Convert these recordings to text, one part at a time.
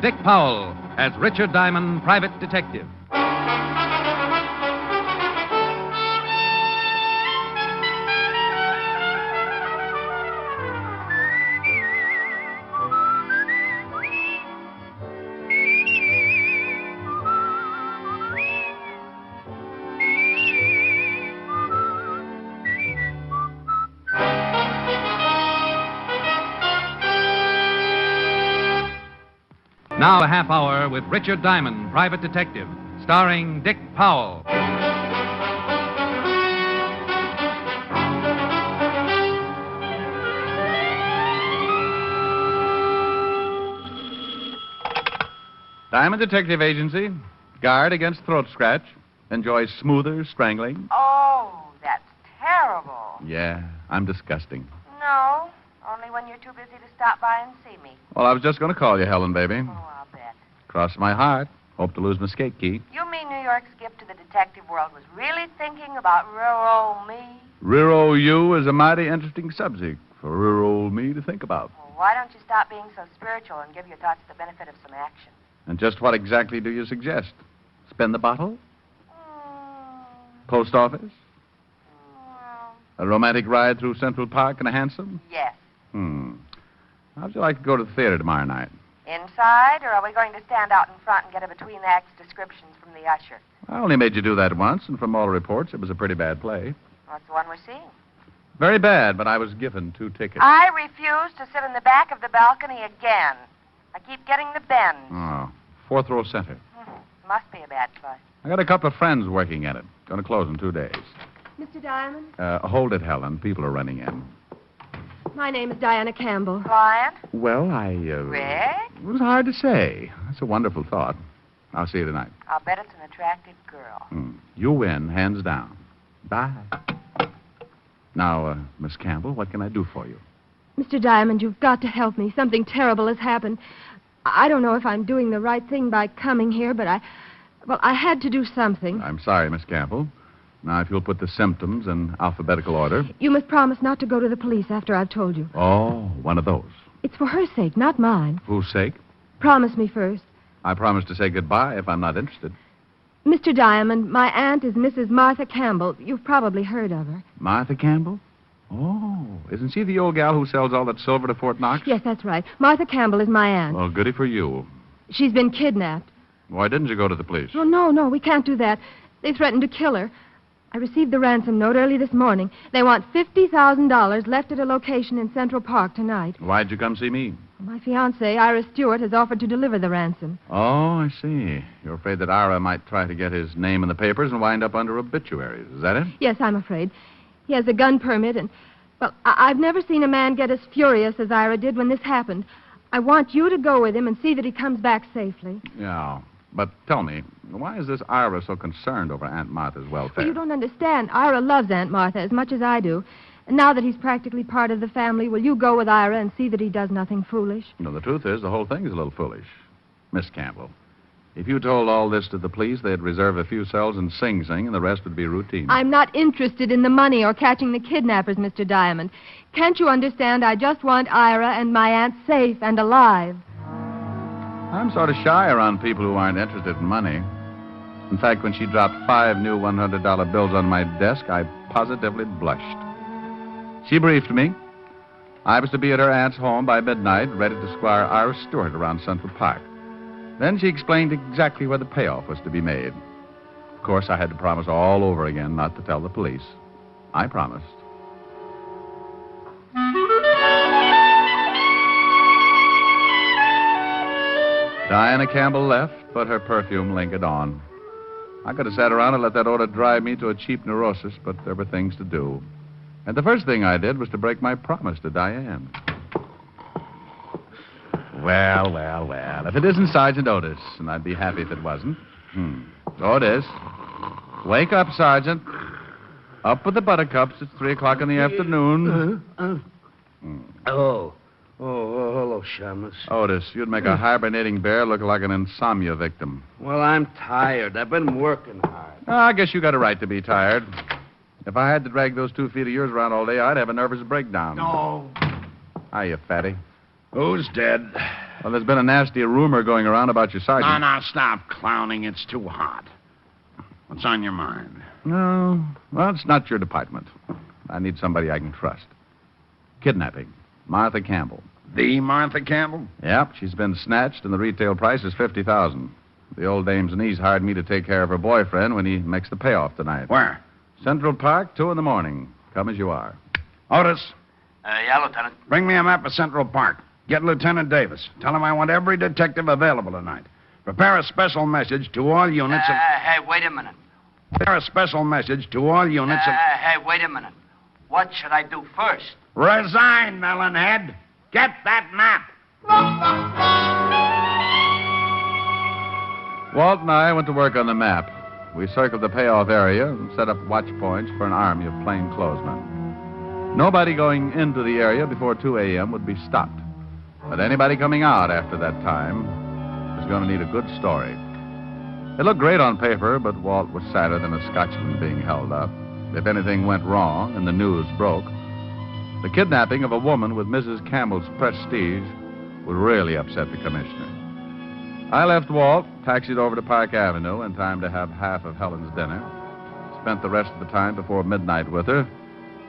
Dick Powell as Richard Diamond, private detective. Now a half hour with Richard Diamond, private detective, starring Dick Powell. Diamond Detective Agency. Guard against throat scratch. Enjoys smoother strangling. Oh, that's terrible. Yeah, I'm disgusting. No, only when you're too busy to stop by and see me. Well, I was just going to call you, Helen, baby. Oh, I'll bet. Cross my heart. Hope to lose my skate key. You mean New York's gift to the detective world was really thinking about rural me? Rural you is a mighty interesting subject for rural me to think about. Well, why don't you stop being so spiritual and give your thoughts the benefit of some action? And just what exactly do you suggest? Spend the bottle? Post office? A romantic ride through Central Park in a hansom? Yes. How'd you like to go to the theater tomorrow night? Inside, or are we going to stand out in front and get a between-acts description from the usher? I only made you do that once, and from all reports, it was a pretty bad play. What's the one we're seeing? Very bad, but I was given 2 tickets. I refuse to sit in the back of the balcony again. I keep getting the bends. Oh, 4th row center. Must be a bad play. I got a couple of friends working at it. Going to close in 2 days. Mr. Diamond? Hold it, Helen. People are running in. My name is Diana Campbell. Client? Well, Gregg? It was hard to say. That's a wonderful thought. I'll see you tonight. I'll bet it's an attractive girl. You win, hands down. Bye. Now, Miss Campbell, what can I do for you? Mr. Diamond, you've got to help me. Something terrible has happened. I don't know if I'm doing the right thing by coming here, but I had to do something. I'm sorry, Miss Campbell. Now, if you'll put the symptoms in alphabetical order. You must promise not to go to the police after I've told you. Oh, one of those. It's for her sake, not mine. Whose sake? Promise me first. I promise to say goodbye if I'm not interested. Mr. Diamond, my aunt is Mrs. Martha Campbell. You've probably heard of her. Martha Campbell? Oh, isn't she the old gal who sells all that silver to Fort Knox? Yes, that's right. Martha Campbell is my aunt. Well, goody for you. She's been kidnapped. Why didn't you go to the police? Oh, no, we can't do that. They threatened to kill her. I received the ransom note early this morning. They want $50,000 left at a location in Central Park tonight. Why'd you come see me? My fiancée, Ira Stewart, has offered to deliver the ransom. Oh, I see. You're afraid that Ira might try to get his name in the papers and wind up under obituaries. Is that it? Yes, I'm afraid. He has a gun permit, and, well, I've never seen a man get as furious as Ira did when this happened. I want you to go with him and see that he comes back safely. Yeah. But tell me, why is this Ira so concerned over Aunt Martha's welfare? Well, you don't understand. Ira loves Aunt Martha as much as I do. And now that he's practically part of the family, will you go with Ira and see that he does nothing foolish? No, the truth is, the whole thing is a little foolish. Miss Campbell, if you told all this to the police, they'd reserve a few cells in Sing Sing, and the rest would be routine. I'm not interested in the money or catching the kidnappers, Mr. Diamond. Can't you understand? I just want Ira and my aunt safe and alive. I'm sort of shy around people who aren't interested in money. In fact, when she dropped 5 new $100 bills on my desk, I positively blushed. She briefed me. I was to be at her aunt's home by midnight, ready to squire Ira Stewart around Central Park. Then she explained exactly where the payoff was to be made. Of course, I had to promise all over again not to tell the police. I promised. Diana Campbell left, but her perfume lingered on. I could have sat around and let that odor drive me to a cheap neurosis, but there were things to do. And the first thing I did was to break my promise to Diane. Well. If it isn't Sergeant Otis, and I'd be happy if it wasn't. Otis. Wake up, Sergeant. Up with the buttercups. It's 3 o'clock in the afternoon. Oh, hello, Shamus. Otis, you'd make a hibernating bear look like an insomnia victim. Well, I'm tired. I've been working hard. I guess you got a right to be tired. If I had to drag those 2 feet of yours around all day, I'd have a nervous breakdown. No. Hiya, fatty. Who's dead? Well, there's been a nasty rumor going around about your sergeant. No, stop clowning. It's too hot. What's on your mind? No. Well, it's not your department. I need somebody I can trust. Kidnapping. Martha Campbell. The Martha Campbell? Yep, she's been snatched, and the retail price is $50,000. The old dame's niece hired me to take care of her boyfriend when he makes the payoff tonight. Where? Central Park, 2 a.m. Come as you are. Otis, Yeah, Lieutenant. bring me a map of Central Park. Get Lieutenant Davis. Tell him I want every detective available tonight. Prepare a special message to all units of... Hey, wait a minute. Prepare a special message to all units of... Hey, wait a minute. What should I do first? Resign, melonhead. Get that map. Walt and I went to work on the map. We circled the payoff area and set up watch points for an army of plainclothesmen. Nobody going into the area before 2 a.m. would be stopped. But anybody coming out after that time is going to need a good story. It looked great on paper, but Walt was sadder than a Scotchman being held up. If anything went wrong and the news broke, the kidnapping of a woman with Mrs. Campbell's prestige would really upset the commissioner. I left Walt, taxied over to Park Avenue in time to have half of Helen's dinner, spent the rest of the time before midnight with her,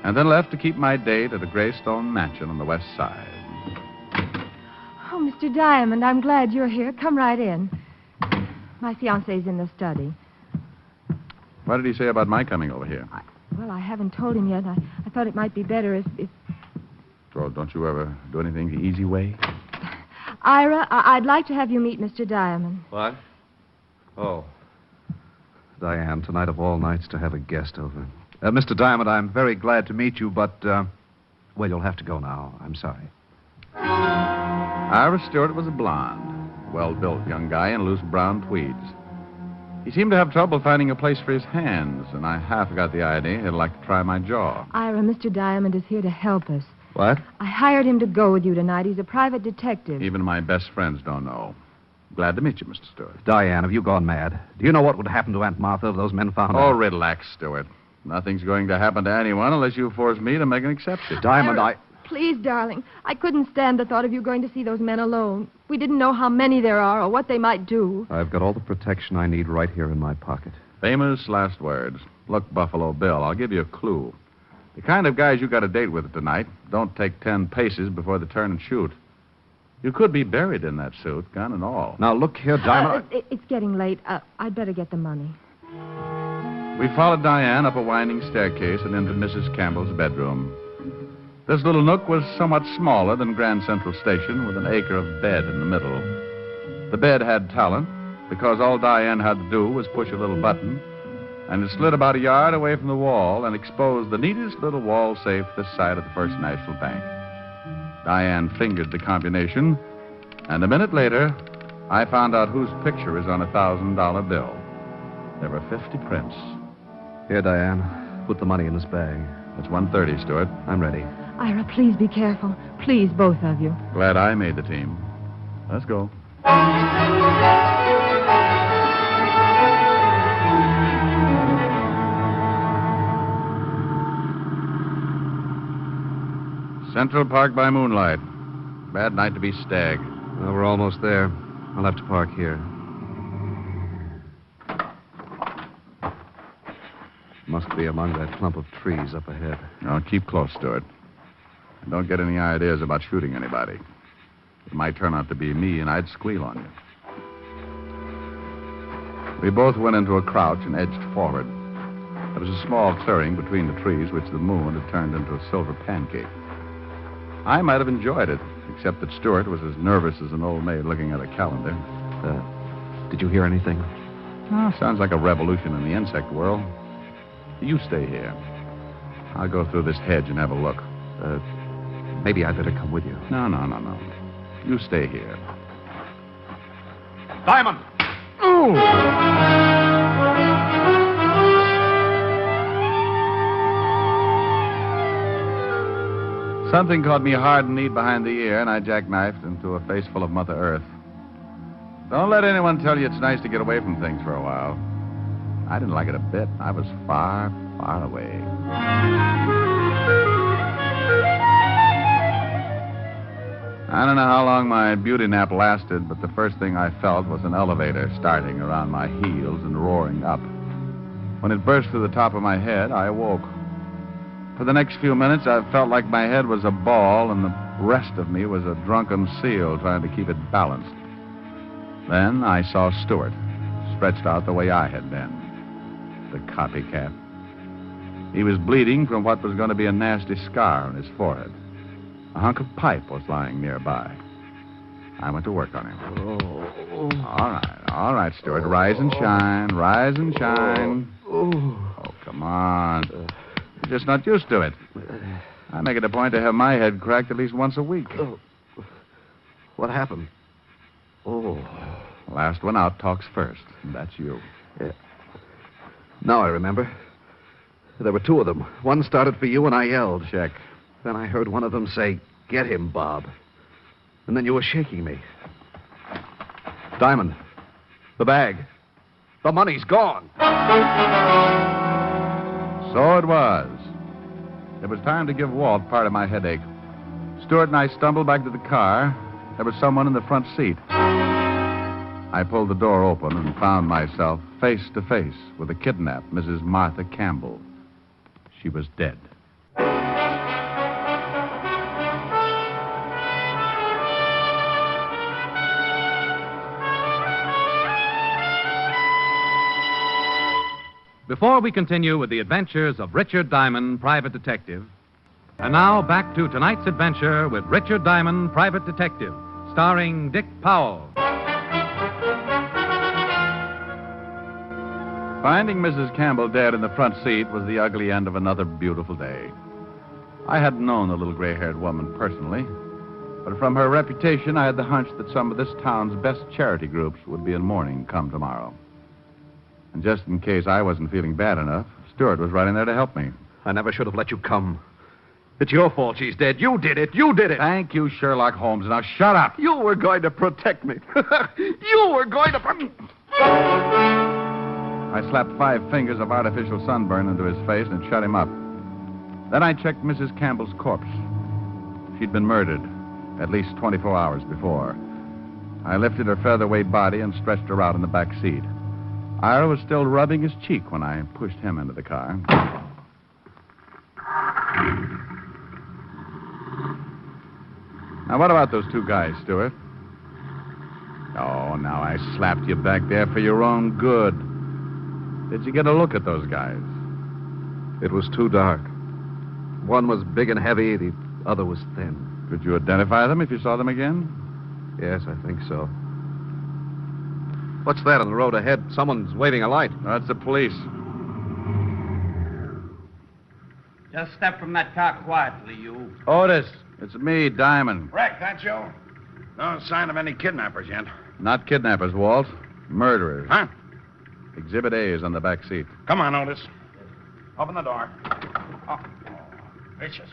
and then left to keep my date at a graystone mansion on the west side. Oh, Mr. Diamond, I'm glad you're here. Come right in. My fiancé's in the study. What did he say about my coming over here? Well, I haven't told him yet. I thought it might be better if... Well, don't you ever do anything the easy way? Ira, I'd like to have you meet Mr. Diamond. What? Oh. Diane, tonight of all nights to have a guest over. Mr. Diamond, I'm very glad to meet you, but, well, you'll have to go now. I'm sorry. Ira Stewart was a blonde, well-built young guy in loose brown tweeds. He seemed to have trouble finding a place for his hands, and I half got the idea he'd like to try my jaw. Ira, Mr. Diamond is here to help us. What? I hired him to go with you tonight. He's a private detective. Even my best friends don't know. Glad to meet you, Mr. Stewart. Diane, have you gone mad? Do you know what would happen to Aunt Martha if those men found Oh, out? relax, Stewart. Nothing's going to happen to anyone unless you force me to make an exception. Diamond, Ira, please, darling. I couldn't stand the thought of you going to see those men alone. We didn't know how many there are or what they might do. I've got all the protection I need right here in my pocket. Famous last words. Look, Buffalo Bill, I'll give you a clue. The kind of guys you got a date with tonight don't take 10 paces before they turn and shoot. You could be buried in that suit, gun and all. Now, look here, Diamond. It's getting late. I'd better get the money. We followed Diane up a winding staircase and into Mrs. Campbell's bedroom. This little nook was somewhat smaller than Grand Central Station, with an acre of bed in the middle. The bed had talent, because all Diane had to do was push a little button, and it slid about a yard away from the wall and exposed the neatest little wall safe this side of the First National Bank. Diane fingered the combination, and a minute later, I found out whose picture is on a $1,000 bill. There were 50 prints. Here, Diane. Put the money in this bag. It's 1:30, Stewart. I'm ready. Ira, please be careful. Please, both of you. Glad I made the team. Let's go. Central Park by moonlight. Bad night to be stag. Well, we're almost there. I'll have to park here. Must be among that clump of trees up ahead. Now, keep close, Stewart. And don't get any ideas about shooting anybody. It might turn out to be me, and I'd squeal on you. We both went into a crouch and edged forward. There was a small clearing between the trees, which the moon had turned into a silver pancake. I might have enjoyed it, except that Stewart was as nervous as an old maid looking at a calendar. Did you hear anything? Oh, sounds like a revolution in the insect world. You stay here. I'll go through this hedge and have a look. Maybe I'd better come with you. No. You stay here. Diamond! Ooh! Something caught me hard and neat behind the ear, and I jackknifed into a face full of Mother Earth. Don't let anyone tell you it's nice to get away from things for a while. I didn't like it a bit. I was far, far away. I don't don't know how long my beauty nap lasted, but the first thing I felt was an elevator starting around my heels and roaring up. When it burst through the top of my head, I awoke. For the next few minutes, I felt like my head was a ball and the rest of me was a drunken seal trying to keep it balanced. Then I saw Stewart, stretched out the way I had been. The copycat. He was bleeding from what was going to be a nasty scar on his forehead. A hunk of pipe was lying nearby. I went to work on him. All right, Stewart. Rise and shine, rise and shine. Oh, come on. You're just not used to it. I make it a point to have my head cracked at least once a week. What happened? Oh. Last one out talks first, and that's you. Yeah. Now I remember. There were two of them. One started for you, and I yelled. Check. Then I heard one of them say, "Get him, Bob." And then you were shaking me. Diamond. The bag. The money's gone. So it was. It was time to give Walt part of my headache. Stewart and I stumbled back to the car. There was someone in the front seat. I pulled the door open and found myself face to face with the kidnapped Mrs. Martha Campbell. She was dead. Before we continue with the adventures of Richard Diamond, Private Detective, and now back to tonight's adventure with Richard Diamond, Private Detective, starring Dick Powell. Finding Mrs. Campbell dead in the front seat was the ugly end of another beautiful day. I hadn't known the little gray-haired woman personally, but from her reputation, I had the hunch that some of this town's best charity groups would be in mourning come tomorrow. And just in case I wasn't feeling bad enough, Stewart was right in there to help me. I never should have let you come. It's your fault she's dead. You did it. You did it. Thank you, Sherlock Holmes. Now shut up. You were going to protect me. You were going to... I slapped 5 fingers of artificial sunburn into his face and shut him up. Then I checked Mrs. Campbell's corpse. She'd been murdered at least 24 hours before. I lifted her featherweight body and stretched her out in the back seat. Ira was still rubbing his cheek when I pushed him into the car. Now, what about those 2 guys, Stewart? Oh, now I slapped you back there for your own good. Did you get a look at those guys? It was too dark. One was big and heavy, the other was thin. Could you identify them if you saw them again? Yes, I think so. What's that on the road ahead? Someone's waving a light. That's the police. Just step from that car quietly, you. Otis, it's me, Diamond. Gregg, that's you? No sign of any kidnappers yet. Not kidnappers, Walt. Murderers. Huh? Exhibit A is on the back seat. Come on, Otis. Open the door. Oh, vicious.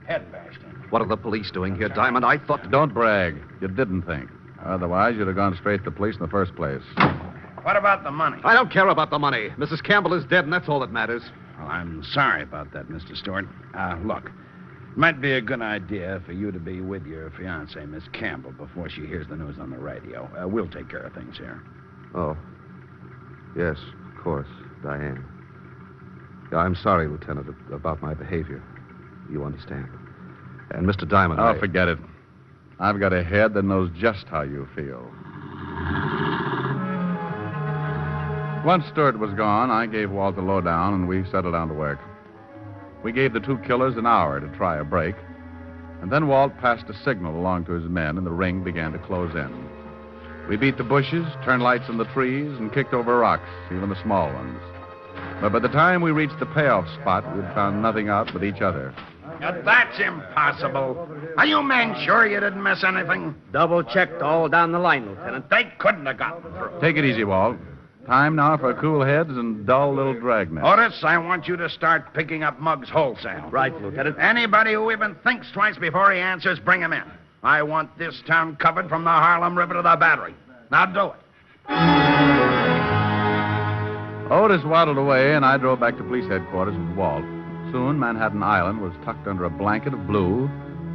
Head bashed in. What are the police doing here, Diamond? I thought... Don't brag. You didn't think. Otherwise, you'd have gone straight to the police in the first place. What about the money? I don't care about the money. Mrs. Campbell is dead, and that's all that matters. Well, I'm sorry about that, Mr. Stewart. Look, it might be a good idea for you to be with your fiancée, Miss Campbell, before she hears the news on the radio. We'll take care of things here. Oh. Yes, of course, Diane. Yeah, I'm sorry, Lieutenant, about my behavior. You understand. And Mr. Diamond, Oh, forget it. I've got a head that knows just how you feel. Once Stewart was gone, I gave Walt the lowdown, and we settled down to work. We gave the 2 killers an hour to try a break, and then Walt passed a signal along to his men, and the ring began to close in. We beat the bushes, turned lights in the trees, and kicked over rocks, even the small ones. But by the time we reached the payoff spot, we'd found nothing out but each other. Now, that's impossible. Are you men sure you didn't miss anything? Double-checked all down the line, Lieutenant. They couldn't have gotten through. Take it easy, Walt. Time now for cool heads and dull little dragnets. Otis, I want you to start picking up mugs wholesale. Right, Lieutenant. Anybody who even thinks twice before he answers, bring him in. I want this town covered from the Harlem River to the Battery. Now do it. Otis waddled away, and I drove back to police headquarters with Walt. Soon, Manhattan Island was tucked under a blanket of blue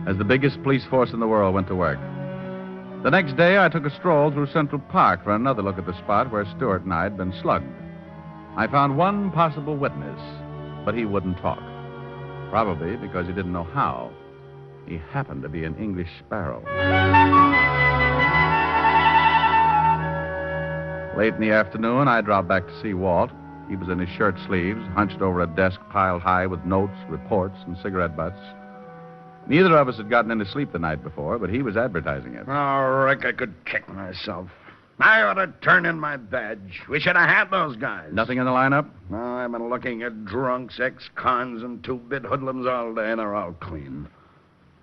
as the biggest police force in the world went to work. The next day, I took a stroll through Central Park for another look at the spot where Stewart and I had been slugged. I found one possible witness, but he wouldn't talk. Probably because he didn't know how. He happened to be an English sparrow. Late in the afternoon, I dropped back to see Walt. He was in his shirt sleeves, hunched over a desk piled high with notes, reports, and cigarette butts. Neither of us had gotten any sleep the night before, but he was advertising it. Oh, Rick, I could kick myself. I ought to turn in my badge. We should have had those guys. Nothing in the lineup? No, I've been looking at drunks, ex-cons, and two-bit hoodlums all day, and they're all clean.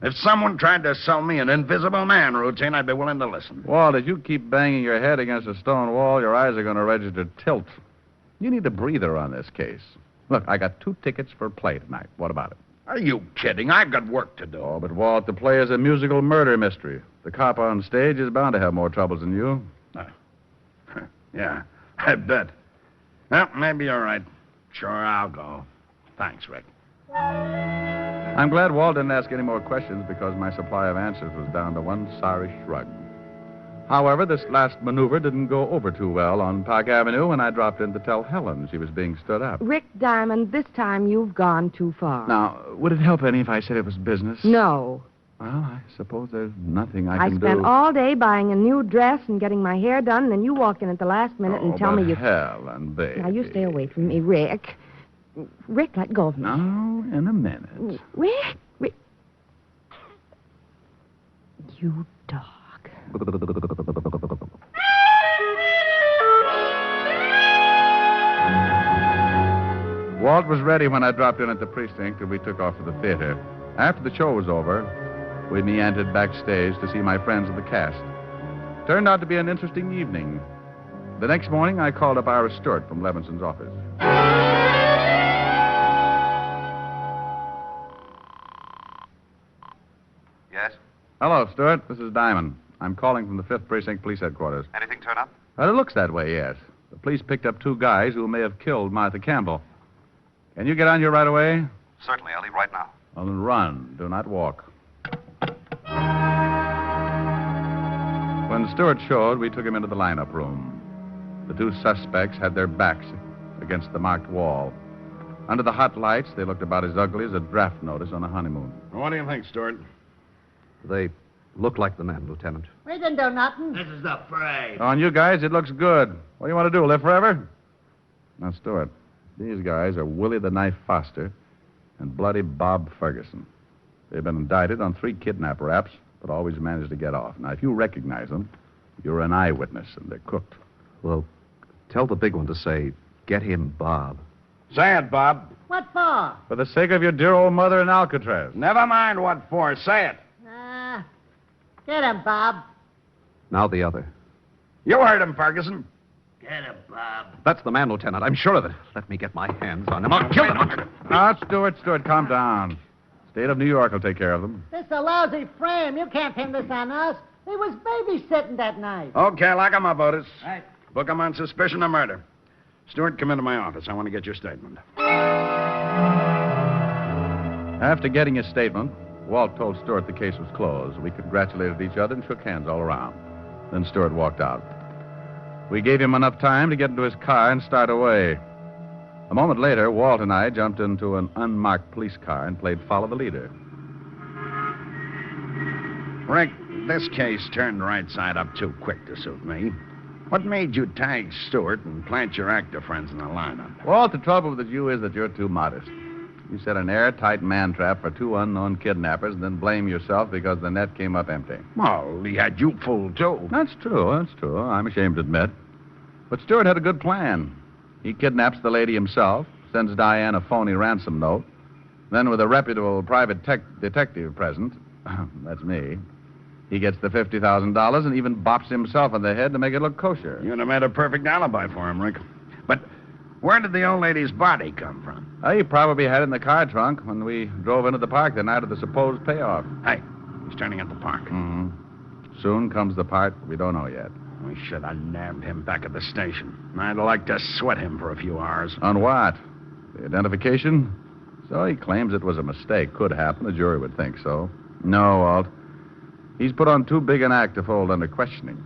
If someone tried to sell me an Invisible Man routine, I'd be willing to listen. Walt, if you keep banging your head against a stone wall, your eyes are going to register tilt. You need a breather on this case. Look, I got 2 tickets for play tonight. What about it? Are you kidding? I've got work to do. Oh, but Walt, the play is a musical murder mystery. The cop on stage is bound to have more troubles than you. Yeah, I bet. Well, maybe you're right. Sure, I'll go. Thanks, Rick. I'm glad Walt didn't ask any more questions because my supply of answers was down to one sorry shrug. However, this last maneuver didn't go over too well on Park Avenue when I dropped in to tell Helen she was being stood up. Rick Diamond, this time you've gone too far. Now, would it help any if I said it was business? No. Well, I suppose there's nothing I can do. I spent all day buying a new dress and getting my hair done, and then you walk in at the last minute and tell me you... Helen, baby. Now, you stay away from me, Rick. Rick, let go of me. No, in a minute. Rick. You dog. Walt was ready when I dropped in at the precinct and we took off for the theater. After the show was over, we meandered backstage to see my friends of the cast. Turned out to be an interesting evening. The next morning, I called up Ira Stewart from Levinson's office. Yes? Hello, Stewart. This is Diamond. I'm calling from the 5th Precinct Police Headquarters. Anything turn up? Well, it looks that way, yes. The police picked up 2 guys who may have killed Martha Campbell. Can you get on here right away? Certainly. I'll leave right now. Well, then run. Do not walk. When Stewart showed, we took him into the lineup room. The 2 suspects had their backs against the marked wall. Under the hot lights, they looked about as ugly as a draft notice on a honeymoon. What do you think, Stewart? They look like the men, Lieutenant. We didn't do nothing. This is the parade. On you guys, it looks good. What do you want to do, live forever? Now, Stewart, these guys are Willie the Knife Foster and Bloody Bob Ferguson. They've been indicted on 3 kidnap raps, but always managed to get off. Now, if you recognize them, you're an eyewitness, and they're cooked. Well, tell the big one to say, get him, Bob. Say it, Bob. What for? For the sake of your dear old mother in Alcatraz. Never mind what for. Say it. Get him, Bob. Now the other. You heard him, Ferguson. Get him, Bob. That's the man, Lieutenant. I'm sure of it. Let me get my hands on him. I'll kill him. Now, Stewart, calm down. State of New York will take care of them. This is a lousy frame. You can't pin this on us. He was babysitting that night. Okay, lock him up, Otis. Right. Book him on suspicion of murder. Stewart, come into my office. I want to get your statement. After getting his statement, Walt told Stewart the case was closed. We congratulated each other and shook hands all around. Then Stewart walked out. We gave him enough time to get into his car and start away. A moment later, Walt and I jumped into an unmarked police car and played Follow the Leader. Rick, this case turned right side up too quick to suit me. What made you tag Stewart and plant your actor friends in the lineup? Walt, the trouble with you is that you're too modest. You set an airtight man trap for 2 unknown kidnappers and then blame yourself because the net came up empty. Well, he had you fooled, too. That's true. I'm ashamed to admit. But Stewart had a good plan. He kidnaps the lady himself, sends Diane a phony ransom note. Then, with a reputable private detective present, that's me, he gets the $50,000 and even bops himself on the head to make it look kosher. You'd have made a perfect alibi for him, Rick. But where did the old lady's body come from? He probably had it in the car trunk when we drove into the park the night of the supposed payoff. Hey, he's turning at the park. Mm-hmm. Soon comes the part we don't know yet. We should have nabbed him back at the station. I'd like to sweat him for a few hours. On what? The identification? So he claims it was a mistake. Could happen. The jury would think so. No, Walt. He's put on too big an act to fold under questioning.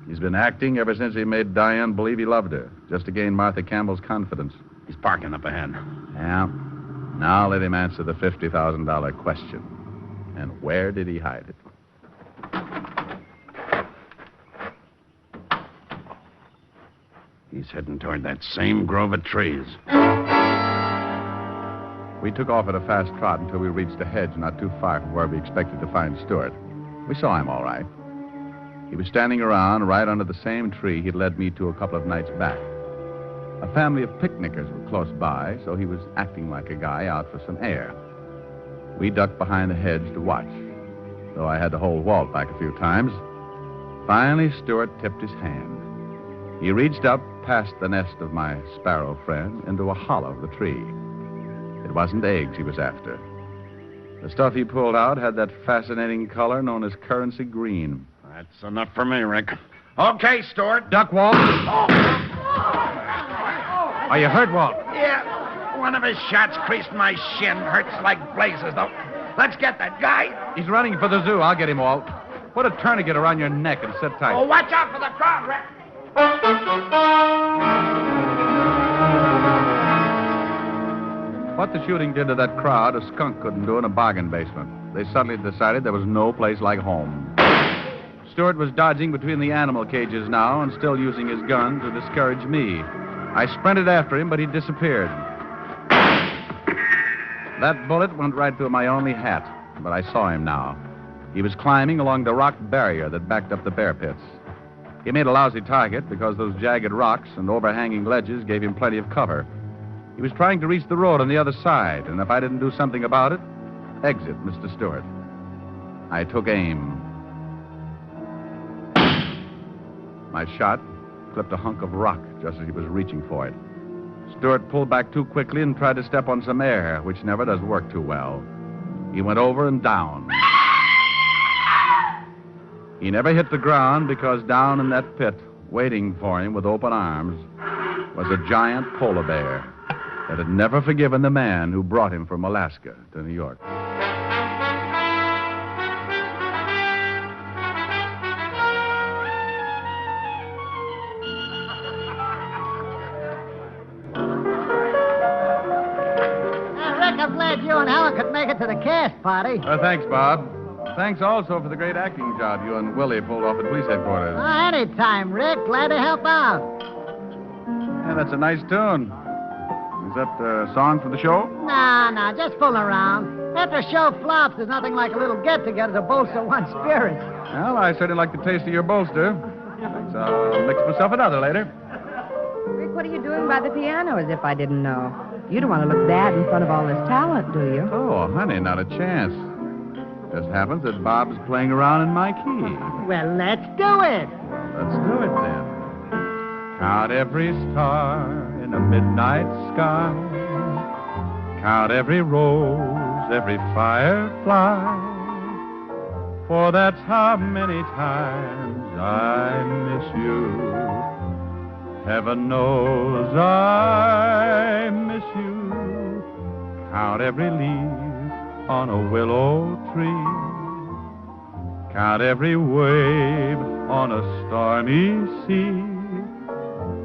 He's been acting ever since he made Diane believe he loved her, just to gain Martha Campbell's confidence. He's parking up ahead. Yeah. Now let him answer the $50,000 question. And where did he hide it? He's heading toward that same grove of trees. We took off at a fast trot until we reached a hedge not too far from where we expected to find Stewart. We saw him all right. He was standing around right under the same tree he'd led me to a couple of nights back. A family of picnickers were close by, so he was acting like a guy out for some air. We ducked behind the hedge to watch, though I had to hold Walt back a few times. Finally, Stewart tipped his hand. He reached up past the nest of my sparrow friend into a hollow of the tree. It wasn't eggs he was after. The stuff he pulled out had that fascinating color known as currency green. That's enough for me, Rick. Okay, Stewart. Duck, Walt. Are you hurt, Walt? Yeah. One of his shots creased my shin. Hurts like blazes, though. Let's get that guy. He's running for the zoo. I'll get him, Walt. Put a tourniquet around your neck and sit tight. Oh, watch out for the crowd, Rick. What the shooting did to that crowd, a skunk couldn't do in a bargain basement. They suddenly decided there was no place like home. Stewart was dodging between the animal cages now and still using his gun to discourage me. I sprinted after him, but he disappeared. That bullet went right through my only hat, but I saw him now. He was climbing along the rock barrier that backed up the bear pits. He made a lousy target because those jagged rocks and overhanging ledges gave him plenty of cover. He was trying to reach the road on the other side, and if I didn't do something about it, exit Mr. Stewart. I took aim. My shot clipped a hunk of rock just as he was reaching for it. Stewart pulled back too quickly and tried to step on some air, which never does work too well. He went over and down. He never hit the ground because down in that pit, waiting for him with open arms, was a giant polar bear that had never forgiven the man who brought him from Alaska to New York. Rick, I'm glad you and Helen could make it to the cast party. Thanks, Bob. Thanks also for the great acting job you and Willie pulled off at police headquarters. Anytime, Rick. Glad to help out. Yeah, that's a nice tune. Is that a song for the show? Nah, just fooling around. After a show flops, there's nothing like a little get-together to bolster one's spirits. Well, I certainly like the taste of your bolster. Thanks. I'll mix myself another later. Rick, what are you doing by the piano as if I didn't know? You don't want to look bad in front of all this talent, do you? Oh, honey, not a chance. Just happens that Bob's playing around in my key. Well, let's do it. Let's do it then. Count every star in a midnight sky. Count every rose, every firefly. For that's how many times I miss you. Heaven knows I miss you. Count every leaf on a willow tree. Count every wave on a stormy sea.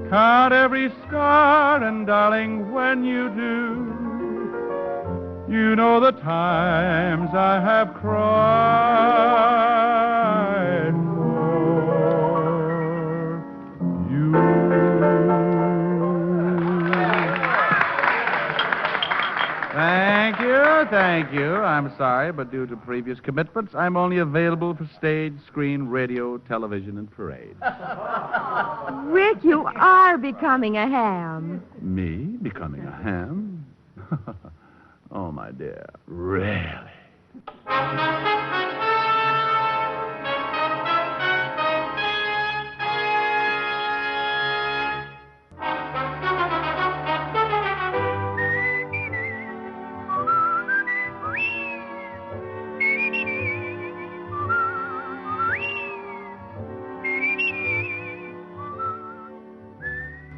Count every scar, and darling, when you do, you know the times I have cried for you. Thank you. I'm sorry, but due to previous commitments, I'm only available for stage, screen, radio, television, and parade. Rick, you are becoming a ham. Me becoming a ham? Oh, my dear, really?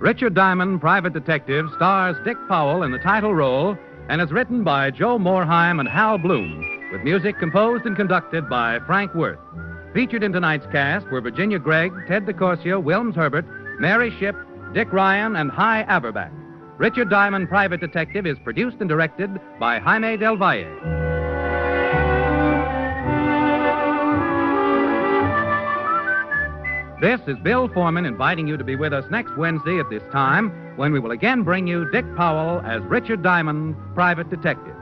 Richard Diamond, Private Detective, stars Dick Powell in the title role and is written by Joe Morheim and Hal Bloom, with music composed and conducted by Frank Worth. Featured in tonight's cast were Virginia Gregg, Ted DeCorsia, Wilms Herbert, Mary Shipp, Dick Ryan, and Hy Averback. Richard Diamond, Private Detective, is produced and directed by Jaime Del Valle. This is Bill Foreman inviting you to be with us next Wednesday at this time when we will again bring you Dick Powell as Richard Diamond, Private Detective.